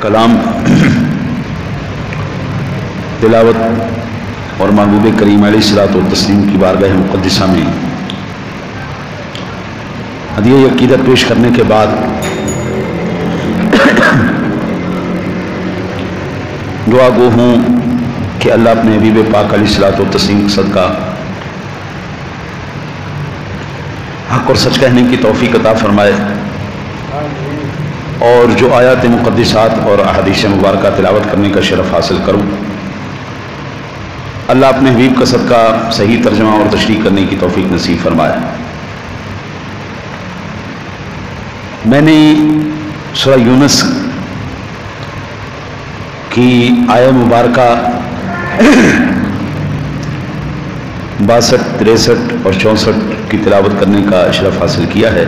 کلام تلاوت اور محبوب کریم علیہ الصلوۃ والتسلیم کی بارگاہ مقدسہ میں ہدیہ عقیدت پیش کرنے کے بعد دعا گو ہوں کہ اللہ اپنے حبیب پاک علیہ الصلوۃ والتسلیم کا صدقہ حق اور سچ کہنے کی توفیق عطا فرمائے، اور جو آیات مقدسات اور احادیث مبارکہ تلاوت کرنے کا شرف حاصل کروں، اللہ اپنے حبیب کا صدقہ صحیح ترجمہ اور تشریح کرنے کی توفیق نصیب فرمائے۔ میں نے سورہ یونس کی آیہ مبارکہ 62، 63 اور 64 کی تلاوت کرنے کا شرف حاصل کیا ہے۔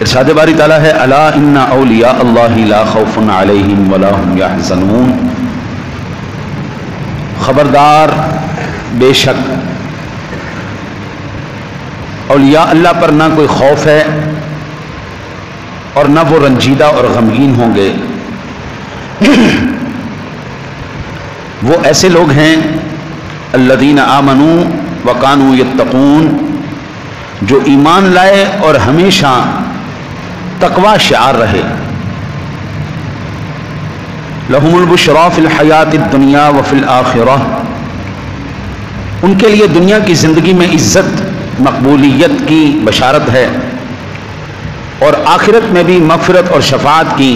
ارشاد باری تعالیٰ ہے الا ان اولیاء اللہ لا خوف علیہم ولا هم یحزنون، خبردار بے شک اولیاء اللہ پر نہ کوئی خوف ہے اور نہ وہ رنجیدہ اور غمگین ہوں گے۔ وہ ایسے لوگ ہیں الذین آمنوا وکانوا یتقون، جو ایمان لائے اور ہمیشہ تقوی شعار رہے۔ لہم البشریٰ فی الحیات الدنیا وفی الآخرہ، ان کے لیے دنیا کی زندگی میں عزت مقبولیت کی بشارت ہے، اور آخرت میں بھی مغفرت اور شفاعت کی۔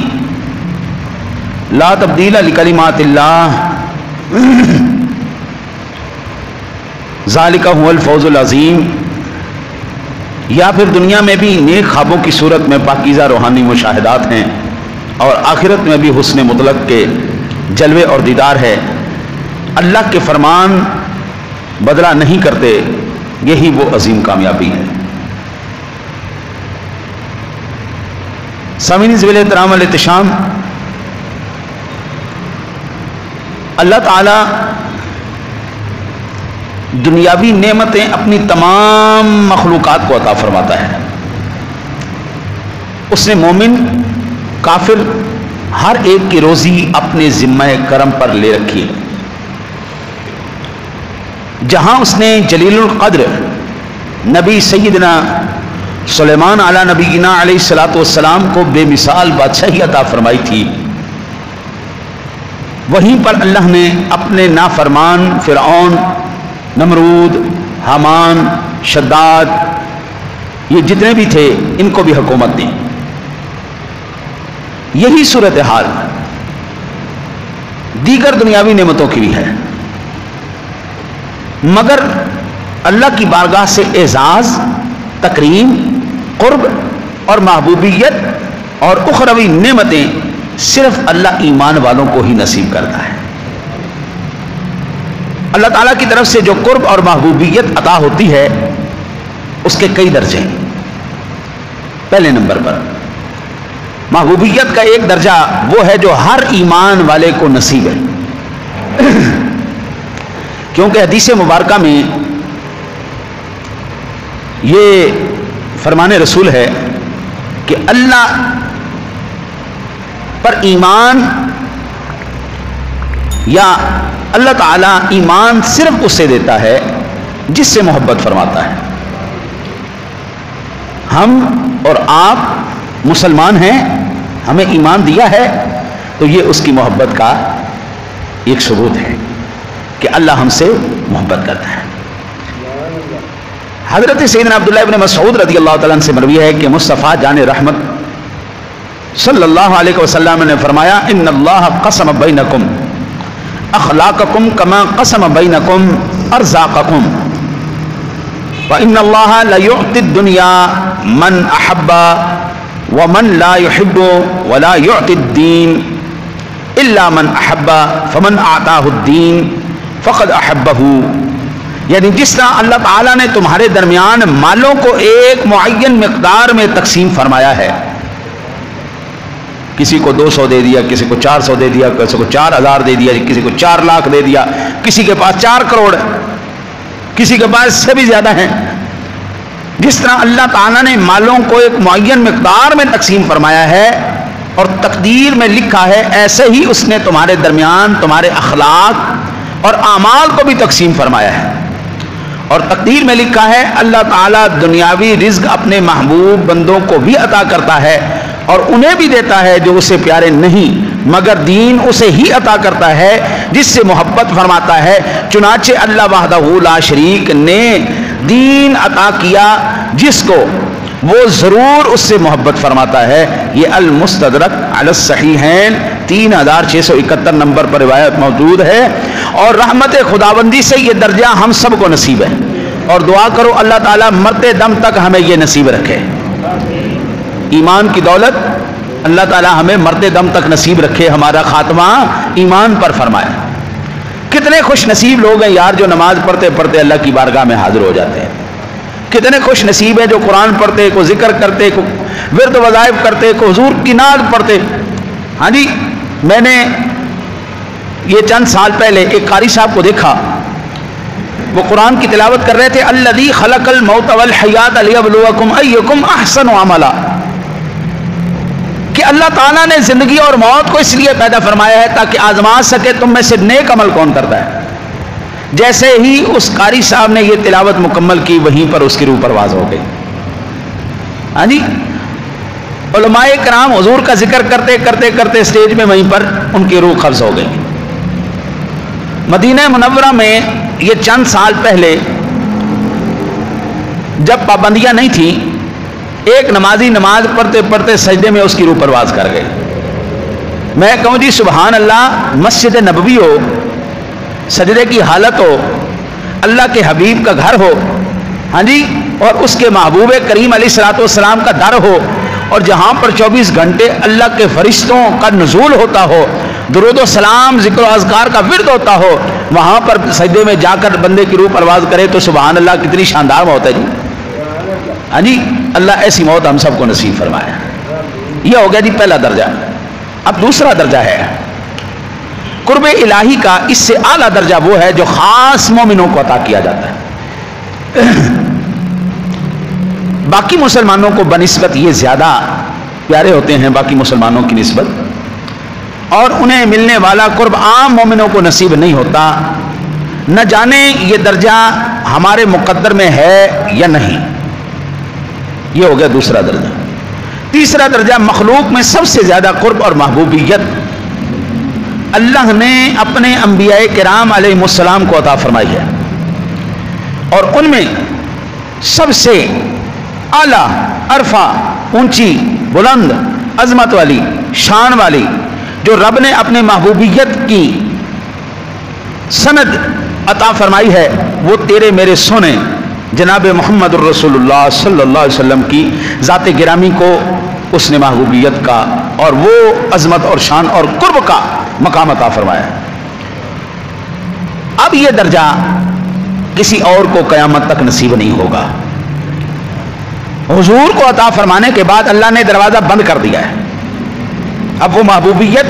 لا تبدیل لکلمات اللہ ذالک هو الفوز العظیم، یا پھر دنیا میں بھی نیک خوابوں کی صورت میں پاکیزہ روحانی مشاہدات ہیں، اور آخرت میں بھی حسن مطلق کے جلوے اور دیدار ہے۔ اللہ کے فرمان بدلہ نہیں کرتے، یہی وہ عظیم کامیابی ہے۔ سامعین ذویل احترام والاحتشام، اللہ تعالی دنیاوی نعمتیں اپنی تمام مخلوقات کو عطا فرماتا ہے۔ اس نے مومن کافر ہر ایک کی روزی اپنے ذمہ کرم پر لے رکھی ہے۔ جہاں اس نے جلیل القدر نبی سیدنا سلیمان علی نبینا علیہ الصلوۃ والسلام کو بے مثال بادشاہی عطا فرمائی تھی، وہیں پر اللہ نے اپنے نافرمان فرعون، نمرود، حامان، شداد، یہ جتنے بھی تھے ان کو بھی حکومت دی۔ یہی صورتحال دیگر دنیاوی نعمتوں کی بھی ہے، مگر اللہ کی بارگاہ سے اعزاز، تکریم، قرب اور محبوبیت اور اخروی نعمتیں صرف اللہ ایمان والوں کو ہی نصیب کرتا ہے۔ اللہ تعالیٰ کی طرف سے جو قرب اور محبوبیت عطا ہوتی ہے اس کے کئی درجے ہیں۔ پہلے نمبر پر محبوبیت کا ایک درجہ وہ ہے جو ہر ایمان والے کو نصیب ہے، کیونکہ حدیث مبارکہ میں یہ فرمان رسول ہے کہ اللہ پر ایمان، یا اللہ تعالیٰ ایمان صرف اس سے دیتا ہے جس سے محبت فرماتا ہے۔ ہم اور آپ مسلمان ہیں، ہمیں ایمان دیا ہے تو یہ اس کی محبت کا ایک ثبوت ہے کہ اللہ ہم سے محبت کرتا ہے۔ حضرت سیدنا عبداللہ ابن مسعود رضی اللہ تعالیٰ عنہ سے مروی ہے کہ مصطفیٰ جان رحمت صلی اللہ علیہ وسلم نے فرمایا ان اللہ قسم بینکم اخلاقکم کما قسم بینکم ارزاقکم وان اللہ لیعطی الدنیا من احب ومن لا يحب ولا يعطي الدین الا من احب فمن اعطاه الدین فقد احبہ، یعنی جس طرح اللہ تعالیٰ نے تمہارے درمیان مالوں کو ایک معین مقدار میں تقسیم فرمایا ہے، کسی کو 200 دے دیا، کسی کو 400 دے دیا، کسی کو 4000 دے دیا، کسی کو 4 لاکھ دے دیا، کسی کے پاس 4 کروڑ، کسی کے پاس اس سے بھی زیادہ ہیں۔ جس طرح اللہ تعالیٰ نے مالوں کو ایک معین مقدار میں تقسیم فرمایا ہے، اور تقدیر میں لکھا ہے ایسے ہی اس نے تمہارے درمیان تمہارے اخلاق اور اعمال کو بھی تقسیم فرمایا ہے. اور تقدیر میں لکھا ہے اللہ تعالیٰ دنیاوی رزق اپنے محبوب بندوں کو بھی عطا کرتا ہے اور انہیں بھی دیتا ہے جو اسے پیارے نہیں، مگر دین اسے ہی عطا کرتا ہے جس سے محبت فرماتا ہے. چنانچہ اللہ وحدہ لا شریک نے دین عطا کیا جس کو وہ ضرور اس سے محبت فرماتا ہے. یہ المستدرک علی الصحیحین 3671 نمبر پر روایت موجود ہے. اور رحمت خداوندی سے یہ درجہ ہم سب کو نصیب ہے، اور دعا کرو اللہ تعالیٰ مرتے دم تک ہمیں یہ نصیب رکھے. ایمان کی دولت اللہ تعالیٰ ہمیں مرتے دم تک نصیب رکھے، ہمارا خاتمہ ایمان پر فرمائے. کتنے خوش نصیب لوگ ہیں یار جو نماز پڑھتے پڑھتے اللہ کی بارگاہ میں حاضر ہو جاتے ہیں. کتنے خوش نصیب ہیں جو قرآن پڑھتے، کو ذکر کرتے، کو ورد وظائف کرتے، کو حضور کی نعت پڑھتے. ہاں جی، میں نے یہ چند سال پہلے ایک قاری صاحب کو دیکھا، وہ قرآن کی تلاوت کر رہے تھے. الذی خلق الموت والحیات لیبلوکم ایکم احسن عملا، کہ اللہ تعالیٰ نے زندگی اور موت کو اس لیے پیدا فرمایا ہے تاکہ آزما سکے تم میں سے نیک عمل کون کرتا ہے. جیسے ہی اس قاری صاحب نے یہ تلاوت مکمل کی وہیں پر اس کی روح پرواز ہو گئی. ہاں جی، علماء کرام حضور کا ذکر کرتے کرتے کرتے اسٹیج میں وہیں پر ان کی روح قبض ہو گئی. مدینہ منورہ میں یہ چند سال پہلے جب پابندیاں نہیں تھیں، ایک نمازی نماز پڑھتے پڑھتے سجدے میں اس کی روح پرواز کر گئے. میں کہوں جی سبحان اللہ، مسجد نبوی ہو، سجدے کی حالت ہو، اللہ کے حبیب کا گھر ہو، ہاں جی، اور اس کے محبوب کریم علیہ الصلوۃ والسلام کا در ہو، اور جہاں پر 24 گھنٹے اللہ کے فرشتوں کا نزول ہوتا ہو، درود و سلام ذکر و اذکار کا ورد ہوتا ہو، وہاں پر سجدے میں جا کر بندے کی روح پرواز کرے تو سبحان اللہ کتنی شاندار موت ہے جی. ہاں جی، اللہ ایسی موت ہم سب کو نصیب فرمائے. یہ ہو گیا جی پہلا درجہ. اب دوسرا درجہ ہے قرب الہی کا. اس سے اعلیٰ درجہ وہ ہے جو خاص مومنوں کو عطا کیا جاتا ہے. باقی مسلمانوں کو بنسبت یہ زیادہ پیارے ہوتے ہیں باقی مسلمانوں کی نسبت، اور انہیں ملنے والا قرب عام مومنوں کو نصیب نہیں ہوتا. نہ جانے یہ درجہ ہمارے مقدر میں ہے یا نہیں. یہ ہو گیا دوسرا درجہ. تیسرا درجہ مخلوق میں سب سے زیادہ قرب اور محبوبیت اللہ نے اپنے انبیاء کرام علیہ السلام کو عطا فرمائی ہے، اور ان میں سب سے اعلیٰ، عرفہ، اونچی، بلند، عظمت والی، شان والی جو رب نے اپنے محبوبیت کی سند عطا فرمائی ہے وہ تیرے میرے سونے جناب محمد الرسول اللہ صلی اللہ علیہ وسلم کی ذات گرامی کو اس نے محبوبیت کا اور وہ عظمت اور شان اور قرب کا مقام عطا فرمایا. اب یہ درجہ کسی اور کو قیامت تک نصیب نہیں ہوگا. حضور کو عطا فرمانے کے بعد اللہ نے دروازہ بند کر دیا ہے. اب وہ محبوبیت،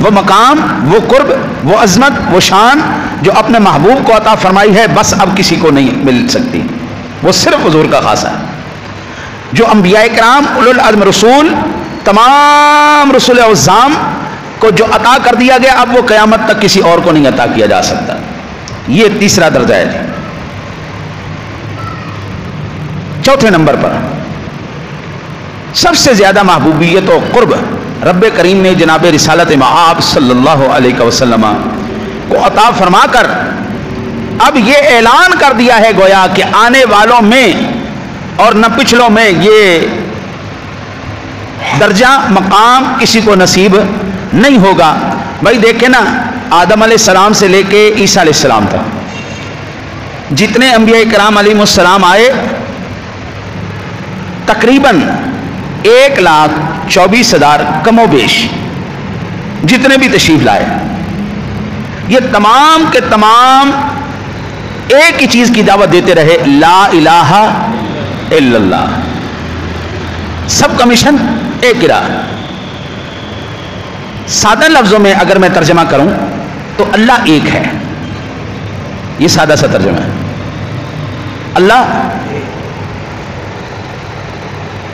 وہ مقام، وہ قرب، وہ عظمت، وہ شان جو اپنے محبوب کو عطا فرمائی ہے بس اب کسی کو نہیں مل سکتی، وہ صرف حضور کا خاصہ ہے. جو انبیاء کرام اولو العزم رسول، تمام رسول اعظام کو جو عطا کر دیا گیا اب وہ قیامت تک کسی اور کو نہیں عطا کیا جا سکتا. یہ تیسرا درجہ ہے. چوتھے نمبر پر سب سے زیادہ محبوبیت و قرب رب کریم نے جناب رسالت مآب صلی اللہ علیہ وسلم کو عطا فرما کر اب یہ اعلان کر دیا ہے گویا کہ آنے والوں میں اور نہ پچھلوں میں یہ درجہ مقام کسی کو نصیب نہیں ہوگا. بھائی دیکھیں نا، آدم علیہ السلام سے لے کے عیسیٰ علیہ السلام تک جتنے انبیاء کرام علیہ السلام آئے تقریباً 1,24,000 کم و بیش جتنے بھی تشریف لائے، یہ تمام کے تمام ایک ہی چیز کی دعوت دیتے رہے، لا الہ الا اللہ. سب کا مشن ایک رہا. سادہ لفظوں میں اگر میں ترجمہ کروں تو اللہ ایک ہے. یہ سادہ سا ترجمہ ہے. اللہ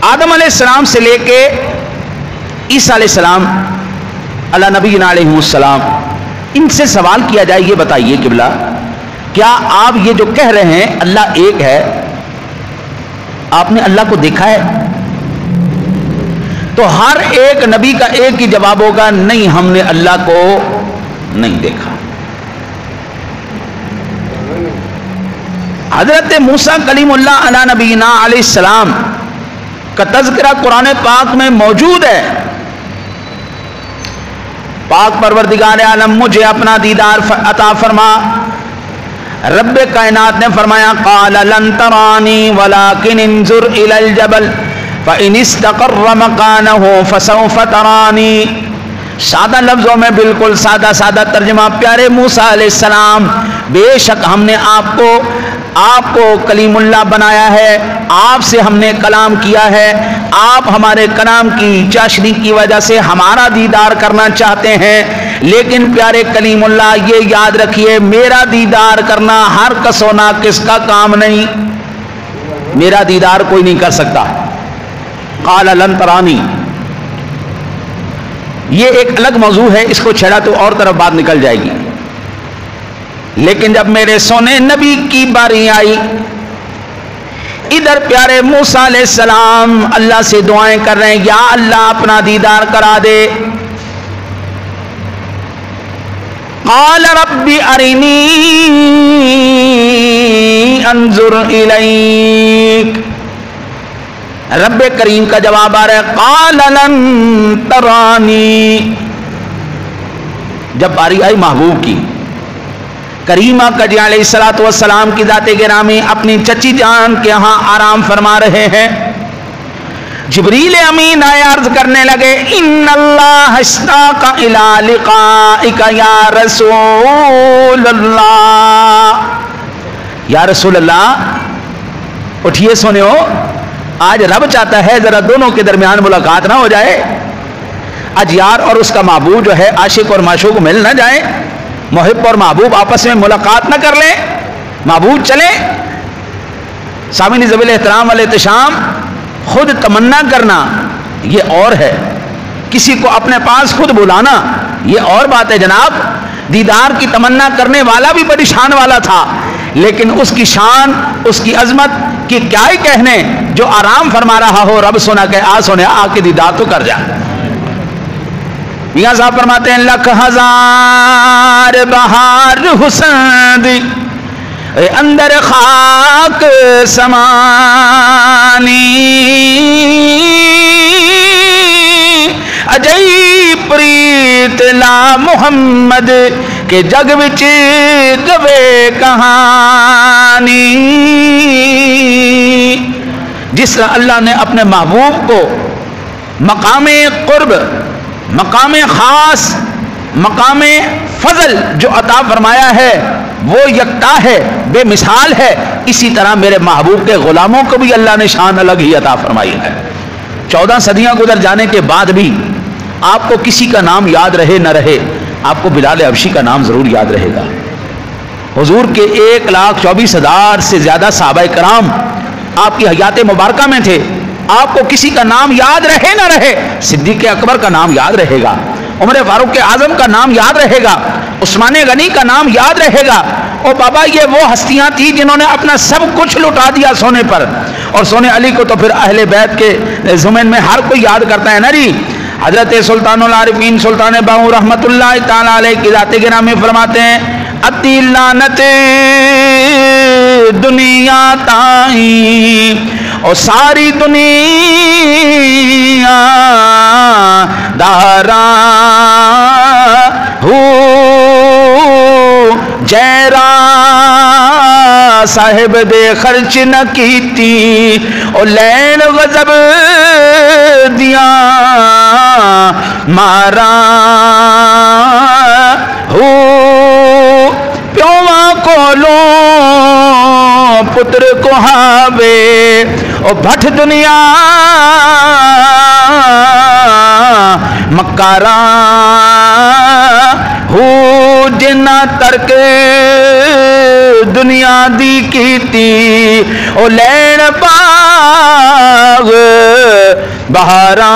آدم علیہ السلام سے لے کے عیسیٰ علیہ السلام علی نبینا علیہ السلام، ان سے سوال کیا جائے یہ بتائیے قبلہ کیا آپ یہ جو کہہ رہے ہیں اللہ ایک ہے، آپ نے اللہ کو دیکھا ہے؟ تو ہر ایک نبی کا ایک ہی جواب ہوگا نہیں، ہم نے اللہ کو نہیں دیکھا۔ حضرت موسیٰ کلیم اللہ علی نبینا علیہ السلام کا تذکرہ قرآن پاک میں موجود ہے۔ پاک پروردگار عالم مجھے اپنا دیدار عطا فرما۔ رب کائنات نے فرمایا قال لن ترانی ولكن انظر الى الجبل فإن استقر مكانه فسوف ترانی۔ سادہ لفظوں میں بالکل سادہ سادہ ترجمہ، پیارے موسیٰ علیہ السلام بے شک ہم نے آپ کو کلیم اللہ بنایا ہے، آپ سے ہم نے کلام کیا ہے، آپ ہمارے کلام کی چاشنی کی وجہ سے ہمارا دیدار کرنا چاہتے ہیں، لیکن پیارے کلیم اللہ یہ یاد رکھیے میرا دیدار کرنا ہر کس و ناقص کا کام نہیں، میرا دیدار کوئی نہیں کر سکتا۔ قال لن ترانی، یہ ایک الگ موضوع ہے، اس کو چھیڑا تو اور طرف بات نکل جائے گی، لیکن جب میرے سونے نبی کی باری آئی، ادھر پیارے موسیٰ علیہ السلام اللہ سے دعائیں کر رہے ہیں یا اللہ اپنا دیدار کرا دے۔ قال رب ارنی انظر الیک، رب کریم کا جواب آ رہا ہے قال لن ترانی۔ جب باری آئی محبوب کی، کریمہ کا جی علیہ الصلوۃ والسلام کی ذات گرامی اپنی چچی جان کے ہاں آرام فرما رہے ہیں، جبریل امین آئے عرض کرنے لگے ان اللہ اشتاق الی لقائک یا رسول اللہ، یا رسول اللہ اٹھیے سونے ہو، آج رب چاہتا ہے ذرا دونوں کے درمیان ملاقات نہ ہو جائے، آج یار اور اس کا محبوب جو ہے عاشق اور معشوق مل نہ جائیں، محب اور محبوب آپس میں ملاقات نہ کر لیں، محبوب چلے۔ سامعین ذویل احترام والاحتشام، خود تمنا کرنا یہ اور ہے، کسی کو اپنے پاس خود بلانا یہ اور بات ہے جناب۔ دیدار کی تمنا کرنے والا بھی بڑی شان والا تھا، لیکن اس کی شان، اس کی عظمت کی کیا ہی کہنے، جو آرام فرما رہا ہو رب سونا کہ آ سونے آ کے دیدار تو کر جا۔ میاں صاحب فرماتے ہیں لکھ ہزار بہار حسن دی اندر خاک سمانی، اجئی پریت لا محمد کے جگ وچ گوے کہانی۔ جس طرح اللہ نے اپنے محبوب کو مقام قرب، مقام خاص، مقام فضل جو عطا فرمایا ہے وہ یکتا ہے، بے مثال ہے، اسی طرح میرے محبوب کے غلاموں کو بھی اللہ نے شان الگ ہی عطا فرمائی ہے۔ 14 صدیاں گزر جانے کے بعد بھی آپ کو کسی کا نام یاد رہے نہ رہے، آپ کو بلال حبشی کا نام ضرور یاد رہے گا۔ حضور کے 1,24,000 سے زیادہ صحابہ کرام آپ کی حیات مبارکہ میں تھے، آپ کو کسی کا نام یاد رہے نہ رہے، صدیق اکبر کا نام یاد رہے گا، عمر فاروق اعظم کا نام یاد رہے گا، عثمان غنی کا نام یاد رہے گا۔ اور بابا یہ وہ ہستیاں تھیں جنہوں نے اپنا سب کچھ لٹا دیا سونے پر، اور سونے علی کو تو پھر اہل بیت کے ضمن میں ہر کوئی یاد کرتا ہے نا جی۔ حضرت سلطان العارفین سلطان باہو رحمت اللہ تعالی علیہ کی ذات گرامی فرماتے ہیں اتی لعنت دنیا تائیں اور ساری دنیا دارا ہو جیرا صاحب دے خرچ نہ کیتی اور لین غضب دیا مارا ہو پیواں کولوں پتر کو ہاوے اور بھٹ دنیا مکارا ہو جنہ ترک دنیا دی کیتی او لین باغ بہاراں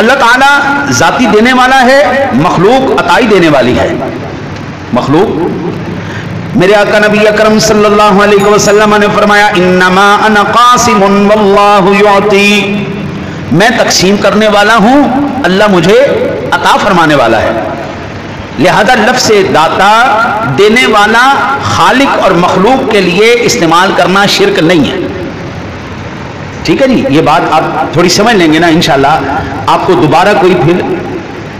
اللہ تعالیٰ ذاتی دینے والا ہے، مخلوق عطائی دینے والی ہے. مخلوق، میرے آقا نبی اکرم صلی اللہ علیہ وسلم نے فرمایا انما انا قاسم واللہ یعطی، میں تقسیم کرنے والا ہوں، اللہ مجھے عطا فرمانے والا ہے. لہذا لفظ داتا، دینے والا، خالق اور مخلوق کے لیے استعمال کرنا شرک نہیں ہے. ٹھیک ہے جی، یہ بات آپ تھوڑی سمجھ لیں گے نا انشاءاللہ، آپ کو دوبارہ کوئی پھر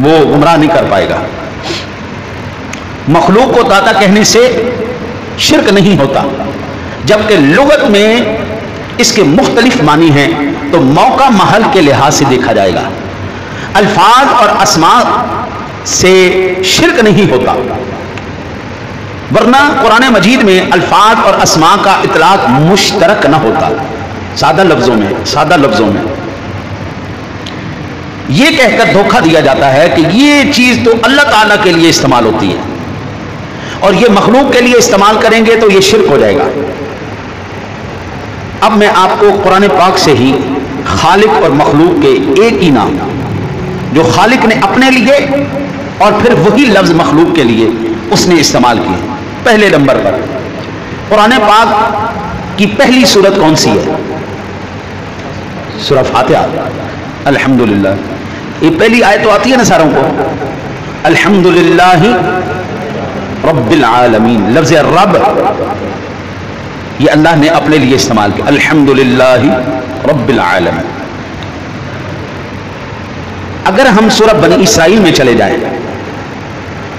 وہ گمراہ نہیں کر پائے گا. مخلوق کو داتا کہنے سے شرک نہیں ہوتا، جبکہ لغت میں اس کے مختلف معنی ہیں تو موقع محل کے لحاظ سے دیکھا جائے گا. الفاظ اور اسماء سے شرک نہیں ہوتا، ورنہ قرآن مجید میں الفاظ اور اسماء کا اطلاق مشترک نہ ہوتا. سادہ لفظوں میں یہ کہہ کر دھوکہ دیا جاتا ہے کہ یہ چیز تو اللہ تعالیٰ کے لیے استعمال ہوتی ہے اور یہ مخلوق کے لیے استعمال کریں گے تو یہ شرک ہو جائے گا. اب میں آپ کو قرآن پاک سے ہی خالق اور مخلوق کے ایک ہی نام جو خالق نے اپنے لیے اور پھر وہی لفظ مخلوق کے لیے اس نے استعمال کیے. پہلے نمبر پر قرآن پاک کی پہلی سورت کون سی ہے؟ سورہ فاتحہ. الحمدللہ، یہ پہلی آیت تو آتی ہے نا ساروں کو، الحمدللہ رب العالمین. لفظ رب یہ اللہ نے اپنے لیے استعمال کیا، الحمدللہ رب العالمین. اگر ہم سورہ بنی اسرائیل میں چلے جائیں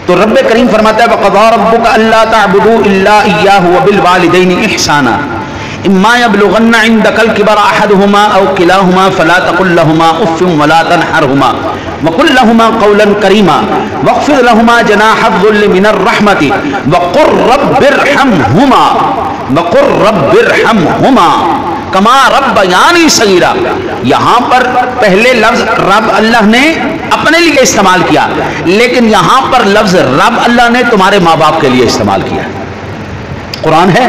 تو رب کریم فرماتا ہے وَقَضَىٰ رَبُّكَ أَلَّا تَعْبُدُوا إِلَّا إِيَّاهُ وَبِالْوَالِدَيْنِ إِحْسَانًا إِمَّا يَبْلُغَنَّ عِندَكَ الْكِبَرَ أَحَدُهُمَا أَوْ كِلَاهُمَا فَلَا تَقُل لَّهُمَا أُفٍّ وَلَا تَنْهَرْهُمَا وَقُل لَّهُمَا قَوْلًا كَرِيمًا وَاخْفِضْ لَهُمَا جَنَاحَ الذُّلِّ مِنَ الرَّحْمَةِ وَقُل رَّبِّ ارْحَمْهُمَا کما ربیانی صغیرا. یہاں پر پہلے لفظ رب اللہ نے اپنے لیے استعمال کیا، لیکن یہاں پر لفظ رب اللہ نے تمہارے ماں باپ کے لیے استعمال کیا. قرآن ہے،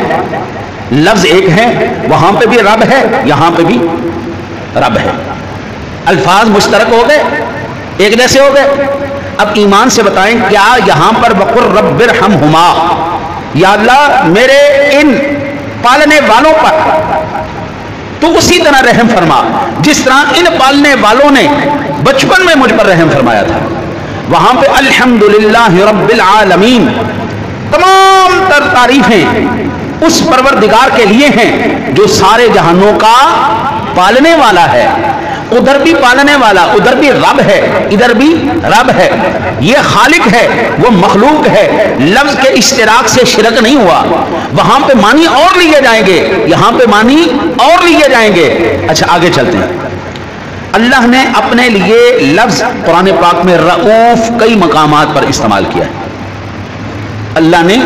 لفظ ایک ہے، وہاں پہ بھی رب ہے، یہاں پہ بھی رب ہے. الفاظ مشترک ہو گئے، ایک جیسے ہو گئے. اب ایمان سے بتائیں کیا یہاں پر وقر رب ارحمہما، یا اللہ میرے ان پالنے والوں پر تو اسی طرح رحم فرما جس طرح ان پالنے والوں نے بچپن میں مجھ پر رحم فرمایا تھا. وہاں پہ الحمدللہ رب العالمین، تمام تر تعریفیں اس پروردگار کے لیے ہیں جو سارے جہانوں کا پالنے والا ہے. ادھر بھی پالنے والا، ادھر بھی رب ہے، ادھر بھی رب ہے. یہ خالق ہے، وہ مخلوق ہے. لفظ کے اشتراک سے شرک نہیں ہوا. وہاں پہ معنی اور لیے جائیں گے، یہاں پہ معنی اور لیے جائیں گے. اچھا آگے چلتے ہیں. اللہ نے اپنے لیے لفظ قرآن پاک میں رؤوف کئی مقامات پر استعمال کیا ہے. اللہ نے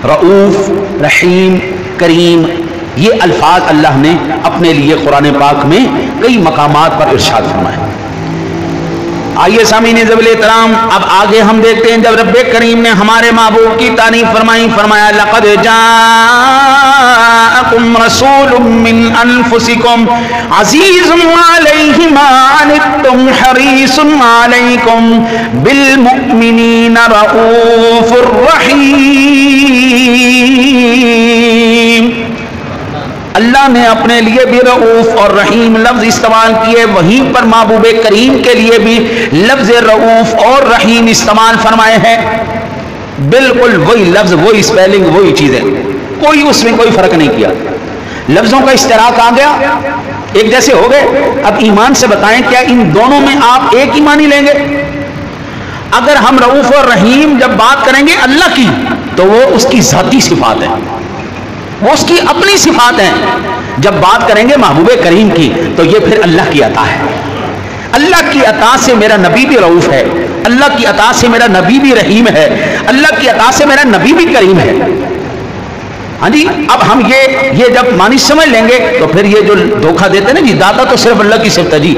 رؤوف، رحیم، کریم، یہ الفاظ اللہ نے اپنے لیے قرآن پاک میں کئی مقامات پر ارشاد فرمائے. آئیے سامعین ذویل احترام، اب آگے ہم دیکھتے ہیں جب رب کریم نے ہمارے محبوب کی تعریف فرمائی، فرمایا لقد جاءکم رسول من انفسکم عزیز علیہ ما عنتم حریص علیکم بالمؤمنین رؤوف الرحیم. اللہ نے اپنے لیے بھی رؤوف اور رحیم لفظ استعمال کیے، وہیں پر محبوب کریم کے لیے بھی لفظ رؤوف اور رحیم استعمال فرمائے ہیں. بالکل وہی لفظ، وہی اسپیلنگ، وہی چیزیں، کوئی اس میں کوئی فرق نہیں کیا. لفظوں کا اشتراک آ گیا، ایک جیسے ہو گئے. اب ایمان سے بتائیں کیا ان دونوں میں آپ ایک ہی معنی لیں گے؟ اگر ہم رؤوف اور رحیم جب بات کریں گے اللہ کی تو وہ اس کی ذاتی صفات ہے، وہ اس کی اپنی صفات ہیں. جب بات کریں گے محبوب کریم کی تو یہ پھر اللہ کی عطا ہے. اللہ کی عطا سے میرا نبی بھی رؤوف ہے، اللہ کی عطا سے میرا نبی بھی رحیم ہے، اللہ کی عطا سے میرا نبی بھی کریم ہے. ہاں جی، اب ہم یہ جب معنی سمجھ لیں گے تو پھر یہ جو دھوکہ دیتے ہیں نا جی داتا تو صرف اللہ کی صفت ہے، جی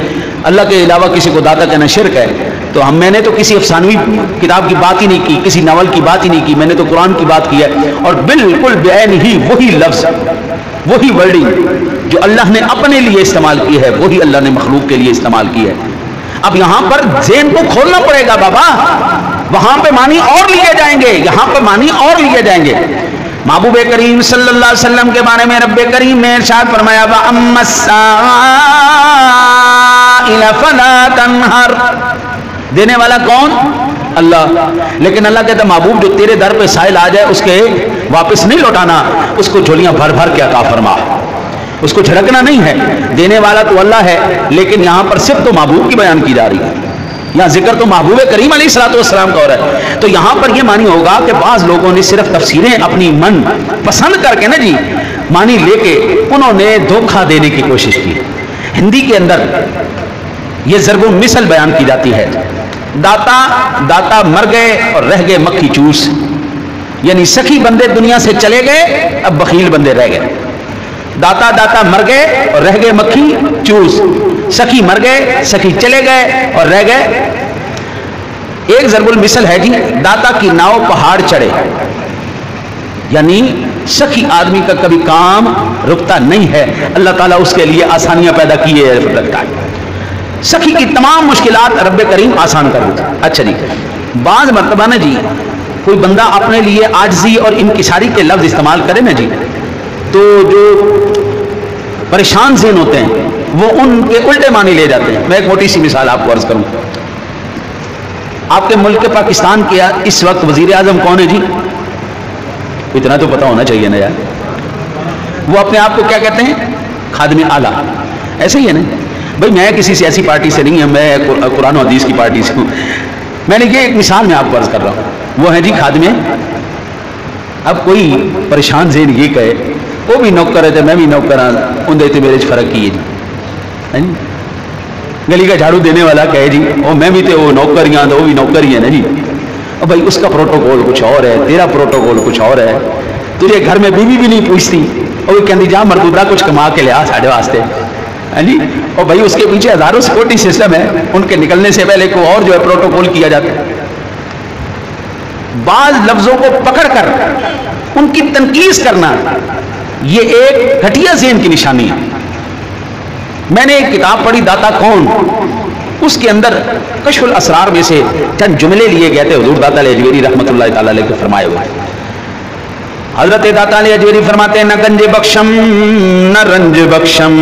اللہ کے علاوہ کسی کو داتا کہنا شرک ہے. تو میں نے تو کسی افسانوی کتاب کی بات ہی نہیں کی، کسی ناول کی بات ہی نہیں کی، میں نے تو قرآن کی بات کی ہے. اور بالکل بعین ہی وہی لفظ، وہی ورڈنگ جو اللہ نے اپنے لیے استعمال کی ہے وہی اللہ نے مخلوق کے لیے استعمال کی ہے. اب یہاں پر ذہن کو کھولنا پڑے گا بابا، وہاں پہ معنی اور لیے جائیں گے، یہاں پہ معنی اور لیے جائیں گے۔ محبوب کریم صلی اللہ علیہ وسلم کے بارے میں رب کریم نے ارشاد فرمایا وَأَمَّا السَّائِلَ فَلَا تَنْهَرْ، دینے والا کون؟ اللہ۔ لیکن اللہ کہتا محبوب جو تیرے در پہ سائل آ جائے اس کے واپس نہیں لوٹانا، اس کو جھولیاں بھر بھر کے عطا فرما، اس کو جھڑکنا نہیں ہے۔ دینے والا تو اللہ ہے، لیکن یہاں پر صرف تو محبوب کی بیان کی جا رہی ہے، یہاں ذکر تو محبوب کریم علیہ الصلوۃ والسلام کا ہو رہا ہے۔ تو یہاں پر یہ معنی ہوگا کہ بعض لوگوں نے صرف تفسیریں اپنی من پسند کر کے نا جی معنی لے کے انہوں نے دھوکہ دینے کی کوشش کی۔ ہندی کے اندر یہ ضرب المثل بیان کی جاتی ہے، داتا مر گئے اور رہ گئے مکھی چوس، یعنی سخی بندے دنیا سے چلے گئے، اب بخیل بندے رہ گئے۔ داتا مر گئے اور رہ گئے مکھی چوس، سخی مر گئے، سخی چلے گئے اور رہ گئے۔ ایک ضرب المثل ہے جی، داتا کی ناؤ پہاڑ چڑھے، یعنی سخی آدمی کا کبھی کام رکتا نہیں ہے، اللہ تعالیٰ اس کے لیے آسانیاں پیدا کیے رکھتا ہے، سخی کی تمام مشکلات رب کریم آسان کر دیتا ہے۔ اچھا جی، بعض مرتبہ نا جی کوئی بندہ اپنے لیے عاجزی اور انکساری کے لفظ استعمال کرے نا جی، تو جو پریشان ذہن ہوتے ہیں وہ ان کے الٹے معنی لے جاتے ہیں۔ میں ایک موٹی سی مثال آپ کو عرض کروں، آپ کے ملک پاکستان کے اس وقت وزیر اعظم کون ہے جی؟ اتنا تو پتہ ہونا چاہیے نا یار۔ وہ اپنے آپ کو کیا کہتے ہیں؟ خادم اعلیٰ، ایسے ہی ہے نا بھائی۔ میں کسی سیاسی پارٹی سے نہیں ہوں، میں قرآن و حدیث کی پارٹی سے ہوں۔ میں نے یہ ایک مثال میں آپ کو عرض کر رہا ہوں، وہ ہے جی خادم۔ اب کوئی پریشان ذہن یہ کہے وہ بھی نوکر ہے میں بھی نوکر ہوں، اندر تے میرے فرق کی ہے جی۔ گلی کا جھاڑو دینے والا کہے جی وہ میں بھی تے وہ نوکر ہی ہوں تو وہ بھی نوکر ہی ہے نا جی۔ اب بھائی اس کا پروٹوکول کچھ اور ہے، تیرا پروٹوکول کچھ اور ہے، تجھے گھر میں بیوی بھی نہیں پوچھتی، وہ بھی کہتی جا مردودہ کچھ کما کے لیا ساڑھے واسطے جی۔ اور بھائی اس کے پیچھے ہزاروں سیکورٹی سسٹم ہے، ان کے نکلنے سے پہلے کو اور جو ہے پروٹوکول کیا جاتا ہے۔ بعض لفظوں کو پکڑ کر ان کی تنقید کرنا یہ ایک گھٹیا ذہن کی نشانی ہے۔ میں نے ایک کتاب پڑھی داتا کون، اس کے اندر کشف الاسرار میں سے چند جملے لیے گئے تھے حضور داتا علیہ اجویری رحمۃ اللہ تعالی علیہ کے فرمائے ہوئے۔ حضرت داتا علیہ اجویری فرماتے ہیں نہ گنج بخشم نہ رنج بخشم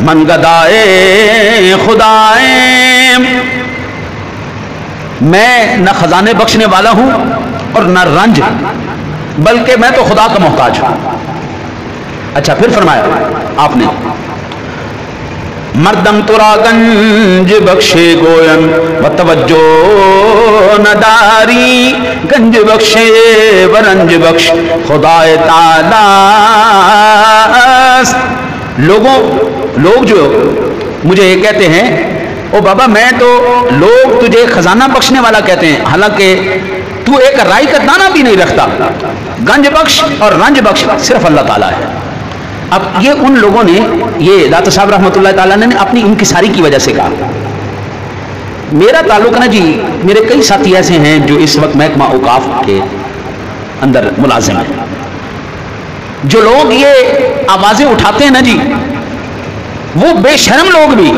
من گدائے خدائے، میں نہ خزانے بخشنے والا ہوں اور نہ رنج، بلکہ میں تو خدا کا محتاج ہوں۔ اچھا پھر فرمایا آپ نے مردم ترا گنج بخشے گوین و توجہ نداری، گنج بخشے و رنج بخش خدائے تعالی۔ لوگ جو مجھے یہ کہتے ہیں او بابا میں تو لوگ تجھے خزانہ بخشنے والا کہتے ہیں، حالانکہ تو ایک رائی کا دانہ بھی نہیں رکھتا۔ گنج بخش اور رنج بخش صرف اللہ تعالیٰ ہے۔ اب یہ ان لوگوں نے، یہ داتا صاحب رحمۃ اللہ تعالیٰ نے اپنی انکساری کی وجہ سے کہا۔ میرا تعلق نا جی، میرے کئی ساتھی ایسے ہیں جو اس وقت محکمہ اوقاف کے اندر ملازم ہیں، جو لوگ یہ آوازیں اٹھاتے ہیں نا جی، وہ بے شرم لوگ بھی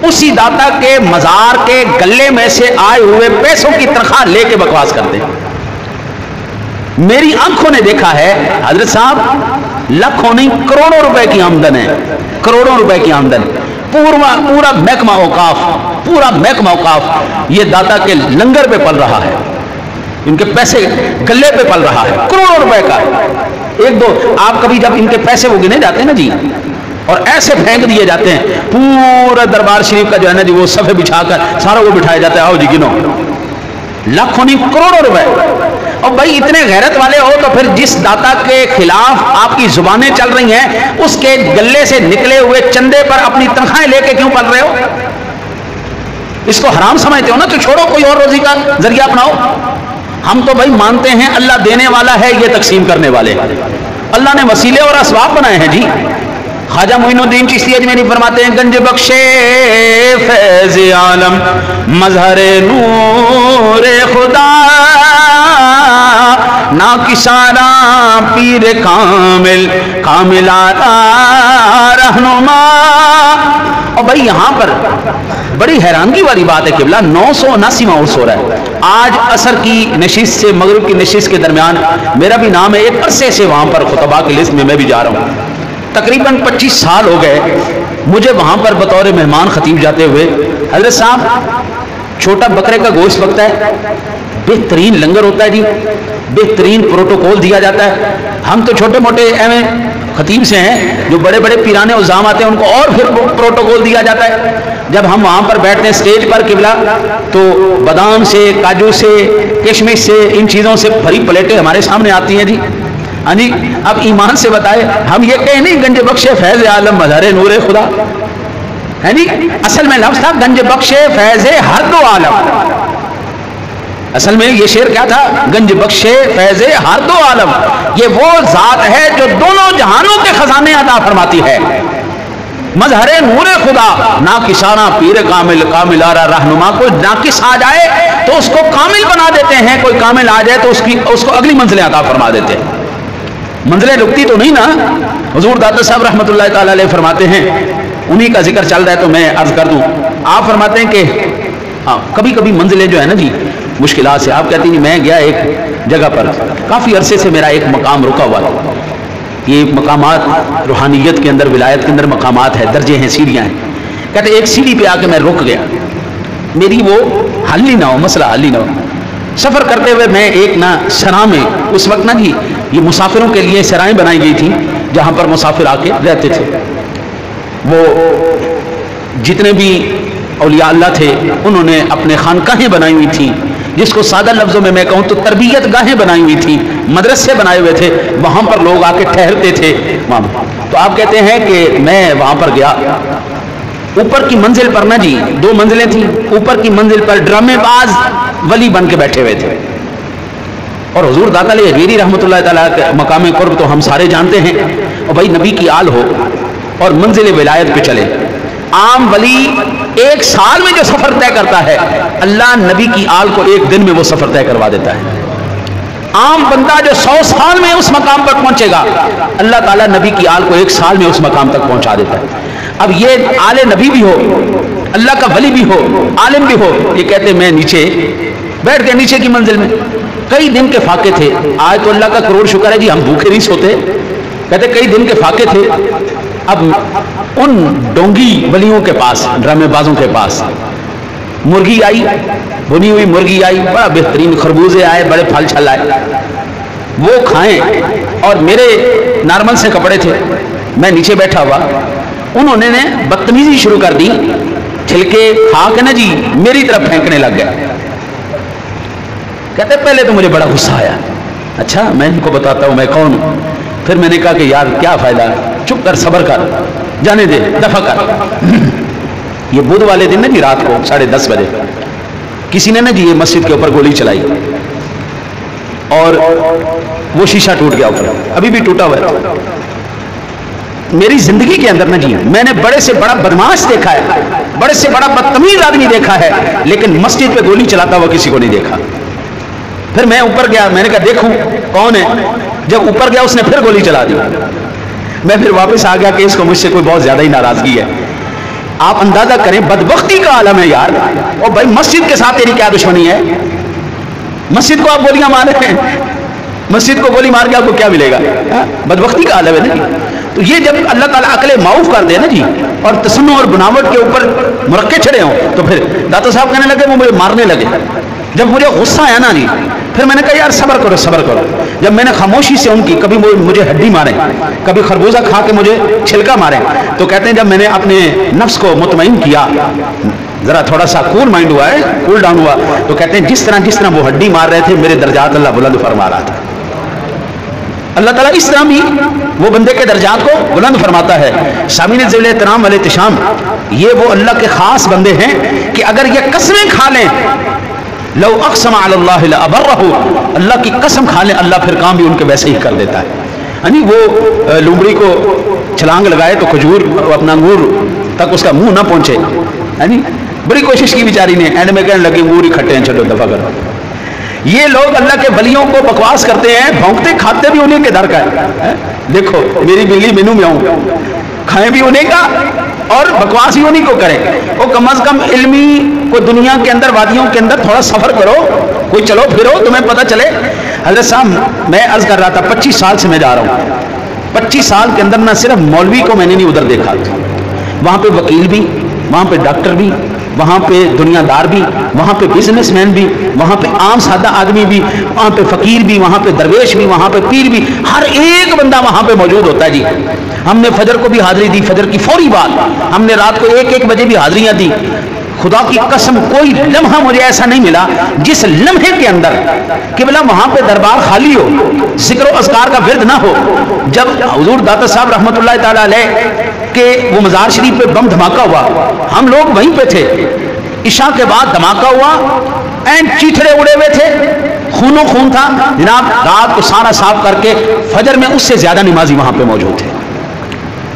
اسی داتا کے مزار کے گلے میں سے آئے ہوئے پیسوں کی تنخواہ لے کے بکواس کرتے ہیں۔ میری آنکھوں نے دیکھا ہے حضرت صاحب، لاکھوں نہیں کروڑوں روپے کی آمدن ہے، کروڑوں روپے کی آمدن، پورا محکمہ اوقاف یہ داتا کے لنگر پہ پل رہا ہے، ان کے پیسے گلے پہ پل رہا ہے، کروڑوں روپے کا۔ ایک دو آپ کبھی جب ان کے پیسے وہ گنے جاتے ہیں نا جی اور ایسے پھینک دیے جاتے ہیں، پورا دربار شریف کا جو ہے نا جی وہ صفے بچھا کر سارا وہ بٹھایا جاتا ہے، آؤ جی گنو، لاکھوں نہیں کروڑوں روپے۔ اور بھائی اتنے غیرت والے ہو تو پھر جس داتا کے خلاف آپ کی زبانیں چل رہی ہیں اس کے گلے سے نکلے ہوئے چندے پر اپنی تنخواہیں لے کے کیوں پل رہے ہو؟ اس کو حرام سمجھتے ہو نا، تو چھوڑو، کوئی اور روزی کا ذریعہ اپناؤ۔ ہم تو بھائی مانتے ہیں اللہ دینے والا ہے، یہ تقسیم کرنے والے اللہ نے وسیلے اور اسباب بنائے ہیں جی۔ خواجہ معین الدین چشتی اجمیری فرماتے ہیں گنج بخشے فیض عالم مظہر نور خدا، نا کسارا پیر کامل کامل رہنما، اور بھائی یہاں پر بڑی حیرانگی والی بات ہے قبلہ 979واں عرس ہو رہا ہے آج عصر کی نشست سے مغرب کی نشست کے درمیان، میرا بھی نام ہے، ایک عرصے سے وہاں پر خطباء کی لسٹ میں بھی جا رہا ہوں، تقریباً 25 سال ہو گئے مجھے وہاں پر بطور مہمان خطیب جاتے ہوئے۔ حضرت صاحب چھوٹا بکرے کا گوشت پکتا ہے، بہترین لنگر ہوتا ہے جی، بہترین پروٹوکول دیا جاتا ہے۔ ہم تو چھوٹے موٹے ایویں خطیب سے ہیں، جو بڑے بڑے پیرانے عظام آتے ہیں ان کو اور پھر پروٹوکول دیا جاتا ہے۔ جب ہم وہاں پر بیٹھتے ہیں اسٹیج پر قبلہ، تو بادام سے، کاجو سے، کشمش سے، ان چیزوں سے بھری پلیٹیں ہمارے سامنے آتی ہیں جی۔ ہاں جی، اب ایمان سے بتائے ہم یہ کہیں نہیں گنج بخش فیض عالم مظہر نور خدا ہے جی، اصل میں لفظ تھا گنج بخش فیض ہر دو عالم۔ اصل میں یہ شعر کیا تھا؟ گنج بخش فیض ہر دو عالم، یہ وہ ذات ہے جو دونوں جہانوں کے خزانے عطا فرماتی ہے۔ مظہر نور خدا، ناقصانہ پیر کامل، کامل آرا رہنما، کوئی ناقص آ جائے تو اس کو کامل بنا دیتے ہیں، کوئی کامل آ جائے تو اس کو اگلی منزلیں عطا فرما دیتے ہیں۔ منزلیں رکتی تو نہیں نا۔ حضور داتا صاحب رحمۃ اللہ تعالی علیہ فرماتے ہیں، انہی کا ذکر چل رہا ہے تو میں عرض کر دوں، آپ فرماتے ہیں کہ کبھی کبھی منزلیں جو ہے نا جی مشکلات سے، آپ کہتے ہیں میں گیا ایک جگہ پر، کافی عرصے سے میرا ایک مقام رکا ہوا تھا۔ یہ مقامات روحانیت کے اندر، ولایت کے اندر مقامات ہے، درجے ہیں، سیڑھیاں ہیں۔ کہتے ایک سیڑھی پہ آ کے میں رک گیا، میری وہ حل ہی نہ ہو، مسئلہ حل ہی نہ ہو۔ سفر کرتے ہوئے میں ایک نا سرا میں، اس وقت نا جی یہ مسافروں کے لیے سرائیں بنائی گئی تھیں جہاں پر مسافر آ کے رہتے تھے۔ وہ جتنے بھی اولیاء اللہ تھے انہوں نے اپنے خانقاہیں بنائی ہوئی تھیں، جس کو سادہ لفظوں میں کہوں تو تربیت گاہیں بنائی ہوئی تھیں، مدرسے بنائے ہوئے تھے، وہاں پر لوگ آ کے ٹھہرتے تھے۔ تو آپ کہتے ہیں کہ میں وہاں پر گیا، اوپر کی منزل پر نا جی 2 منزلیں تھیں، اوپر کی منزل پر ڈرامے باز ولی بن کے بیٹھے ہوئے تھے، اور حضور داتا علیہ حجویری رحمۃ اللہ تعالیٰ کے مقام قرب تو ہم سارے جانتے ہیں، اور بھائی نبی کی آل ہو اور منزل ولایت پہ چلے۔ عام ولی 1 سال میں جو سفر طے کرتا ہے، اللہ نبی کی آل کو 1 دن میں وہ سفر طے کروا دیتا ہے۔ عام بندہ جو 100 سال میں اس مقام پر پہنچے گا، اللہ تعالیٰ نبی کی آل کو 1 سال میں اس مقام تک پہنچا دیتا ہے۔ اب یہ آل نبی بھی ہو، اللہ کا ولی بھی ہو، عالم بھی ہو، یہ کہتے میں نیچے بیٹھ گئے، نیچے کی منزل میں کئی دن کے فاقے تھے۔ آج تو اللہ کا کروڑ شکر ہے جی ہم بھوکے نہیں سوتے، کہتے کئی دن کے فاقے تھے۔ اب ان ڈونگی ولیوں کے پاس، ڈرامے بازوں کے پاس مرغی آئی، بنی ہوئی مرغی آئی، بڑا بہترین خربوزے آئے، بڑے پھل چھل آئے، وہ کھائیں، اور میرے نارمل سے کپڑے تھے، میں نیچے بیٹھا ہوا، انہوں نے بدتمیزی شروع کر دی، چھلکے کھا کے نا جی میری طرف پھینکنے لگ گئے۔ کہتے پہلے تو مجھے بڑا غصہ آیا، اچھا میں ان کو بتاتا ہوں میں کون ہوں۔ پھر میں نے کہا کہ یار کیا فائدہ، چپ کر، صبر کر، جانے دے، دفع کر۔ یہ بدھ والے دن نا جی رات کو 10:30 بجے کسی نے نا جی یہ مسجد کے اوپر گولی چلائی اور وہ شیشہ ٹوٹ گیا اوپر، ابھی بھی ٹوٹا ہوا ہے۔ میری زندگی کے اندر نا جی میں نے بڑے سے بڑا بدماش دیکھا ہے، بڑے سے بڑا بدتمیز آدمی دیکھا ہے، لیکن مسجد پہ گولی چلاتا ہوا کسی کو نہیں دیکھا۔ پھر میں اوپر گیا، میں نے کہا دیکھوں کون ہے، جب اوپر گیا اس نے پھر گولی چلا دی۔ میں پھر واپس آ گیا کہ اس کو مجھ سے کوئی بہت زیادہ ہی ناراضگی ہے۔ آپ اندازہ کریں بدبختی کا عالم ہے یار، اور بھائی مسجد کے ساتھ تیری کیا دشمنی ہے؟ مسجد کو آپ گولیاں مار رہے ہیں، مسجد کو گولی مار کے آپ کو کیا ملے گا؟ بدبختی کا عالم ہے نا۔ تو یہ جب اللہ تعالیٰ عقل معاف کر دے نا جی، اور تصنع اور بناوٹ کے اوپر مرکے چڑھے ہوں، تو پھر داتا صاحب کہنے لگے وہ مجھے مارنے لگے۔ جب مجھے غصہ آیا نا نہیں، پھر میں نے کہا یار صبر کرو صبر کرو۔ جب میں نے خاموشی سے ان کی، کبھی مجھے ہڈی مارے، کبھی خربوزہ کھا کے مجھے چھلکا مارے، تو کہتے ہیں جب میں نے اپنے نفس کو مطمئن کیا، ذرا تھوڑا سا کول مائنڈ ہوا ہے، کول ڈاؤن ہوا، تو کہتے ہیں جس طرح وہ ہڈی مار رہے تھے میرے درجات اللہ بلند فرما رہا تھا۔ اللہ تعالیٰ اس طرح بھی وہ بندے کے درجات کو بلند فرماتا ہے۔ سامعین ذوال احترام والے احتشام، یہ وہ اللہ کے خاص بندے ہیں کہ اگر یہ قسمیں کھا لیں، لو اقسم علی اللہ لابرہ، اللہ کی قسم کھا لیں اللہ پھر کام بھی ان کے ویسے ہی کر دیتا ہے۔ یعنی وہ لومڑی کو چھلانگ لگائے تو کھجور اپنا انگور تک اس کا منہ نہ پہنچے، یعنی بڑی کوشش کی بیچاری نے، اینڈ میں کہنے لگے انگور ہی کھٹے ہیں، چلو دفع کرو۔ یہ لوگ اللہ کے ولیوں کو بکواس کرتے ہیں، بھونکتے کھاتے بھی انہیں کے در کا ہے۔ دیکھو میری بلی مینو میں ہوں، کھائیں بھی انہیں کا اور بکواس ہی انہیں کو کرے. وہ کم از کم علمی کوئی دنیا کے اندر وادیوں کے اندر تھوڑا سفر کرو, کوئی چلو پھرو, تمہیں پتہ چلے. حضرت صاحب میں عرض کر رہا تھا 25 سال سے میں جا رہا ہوں, 25 سال کے اندر نہ صرف مولوی کو میں نے نہیں ادھر دیکھا, وہاں پہ وکیل بھی, وہاں پہ ڈاکٹر بھی, وہاں پہ دنیا دار بھی, وہاں پہ بزنس مین بھی, وہاں پہ عام سادہ آدمی بھی, وہاں پہ فقیر بھی, وہاں پہ درویش بھی, وہاں پہ پیر بھی, ہر ایک بندہ وہاں پہ موجود ہوتا ہے جی. ہم نے فجر کو بھی حاضری دی, فجر کی فوری بات, ہم نے رات کو 1-1 بجے بھی حاضریاں دی. خدا کی قسم کوئی لمحہ مجھے ایسا نہیں ملا جس لمحے کے اندر قبلہ وہاں پہ دربار خالی ہو, ذکر و اذکار کا ورد نہ ہو. جب حضور داتا صاحب رحمۃ اللہ تعالی علیہ کہ وہ مزار شریف پہ بم دھماکہ ہوا, ہم لوگ وہیں پہ تھے. عشاء کے بعد دھماکہ ہوا, این چیتھڑے اڑے ہوئے تھے, خون و خون تھا جناب. رات کو سارا صاف کر کے فجر میں اس سے زیادہ نمازی وہاں پہ موجود تھے.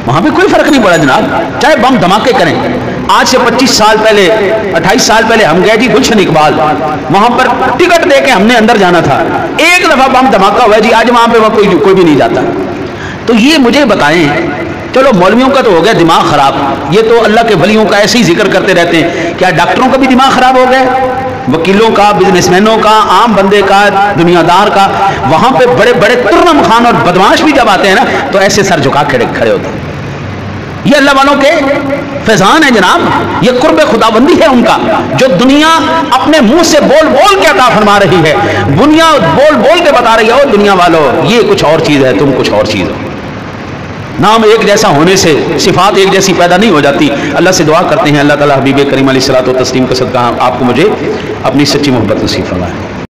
وہاں پہ کوئی فرق نہیں پڑا جناب, چاہے بم دھماکے کریں. آج سے 25 سال پہلے 28 سال پہلے ہم گئے جی گلشن اقبال, وہاں پر ٹکٹ دے کے ہم نے اندر جانا تھا, ایک دفعہ بم دھماکہ ہوا جی, آج وہاں پہ کوئی بھی نہیں جاتا. تو یہ مجھے بتائیں, چلو مولویوں کا تو ہو گیا دماغ خراب, یہ تو اللہ کے ولیوں کا ایسے ہی ذکر کرتے رہتے ہیں, کیا ڈاکٹروں کا بھی دماغ خراب ہو گیا, وکیلوں کا, بزنس مینوں کا, عام بندے کا, دنیا دار کا. وہاں پہ بڑے بڑے ترنم خان اور بدماش بھی جب آتے ہیں نا تو ایسے سر جھکا کھڑے ہوتے ہیں. یہ اللہ والوں کے فیضان ہے جناب, یہ قرب خدا بندی ہے ان کا, جو دنیا اپنے منہ سے بول بول کے عطا فرما رہی ہے. دنیا بول بول کے بتا رہی ہے, او دنیا والوں یہ کچھ اور چیز ہے, تم کچھ اور چیز ہو. نام ایک جیسا ہونے سے صفات ایک جیسی پیدا نہیں ہو جاتی. اللہ سے دعا کرتے ہیں اللہ تعالیٰ حبیب کریم علیہ الصلوۃ والتسلیم کا صدقہ آپ کو مجھے اپنی سچی محبت نصیب فرمائے.